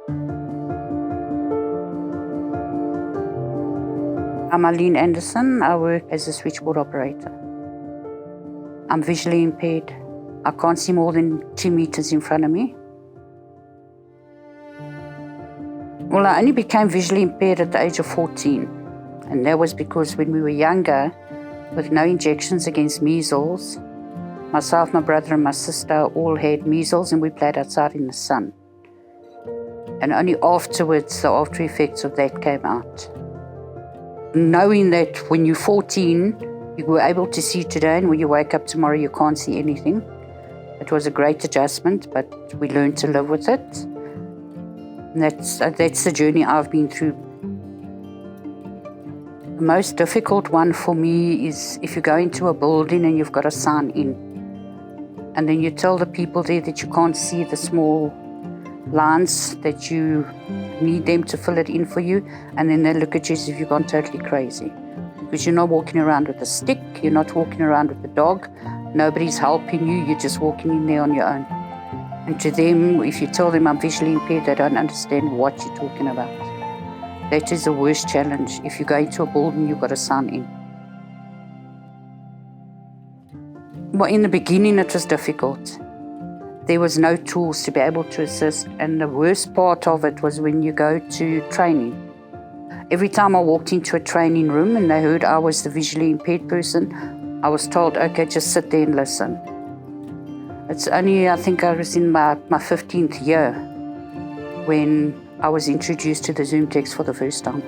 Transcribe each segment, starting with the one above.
I'm Eileen Anderson. I work as a switchboard operator. I'm visually impaired. I can't see more than 2 meters in front of me. Well, I only became visually impaired at the age of 14. And that was because when we were younger, with no injections against measles, myself, my brother and my sister all had measles and we played outside in the sun. And only afterwards, the after effects of that came out. Knowing that when you're 14, you were able to see today, and when you wake up tomorrow, you can't see anything. It was a great adjustment, but we learned to live with it. And that's the journey I've been through. The most difficult one for me is if you go into a building and you've got to sign in, and then you tell the people there that you can't see the small lines, that you need them to fill it in for you, and then they look at you as if you've gone totally crazy. Because you're not walking around with a stick, you're not walking around with a dog, nobody's helping you, you're just walking in there on your own. And to them, if you tell them I'm visually impaired, they don't understand what you're talking about. That is the worst challenge. If you go into a building, you've got to sign in. Well, in the beginning, it was difficult. There was no tools to be able to assist, and the worst part of it was when you go to training. Every time I walked into a training room and they heard I was the visually impaired person, I was told, okay, just sit there and listen. It's only, I think I was in my 15th year when I was introduced to the Zoom text for the first time.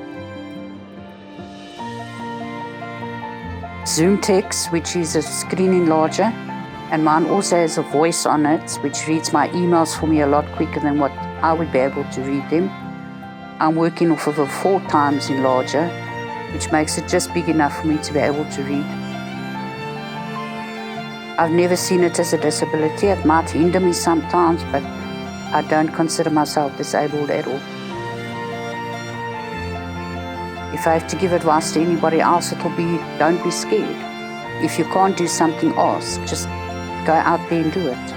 Zoom text, which is a screen enlarger, and mine also has a voice on it, which reads my emails for me a lot quicker than what I would be able to read them. I'm working off of a 4 times enlarger, which makes it just big enough for me to be able to read. I've never seen it as a disability. It might hinder me sometimes, but I don't consider myself disabled at all. If I have to give advice to anybody else, it'll be, don't be scared. If you can't do something, ask. Just go out there and do it.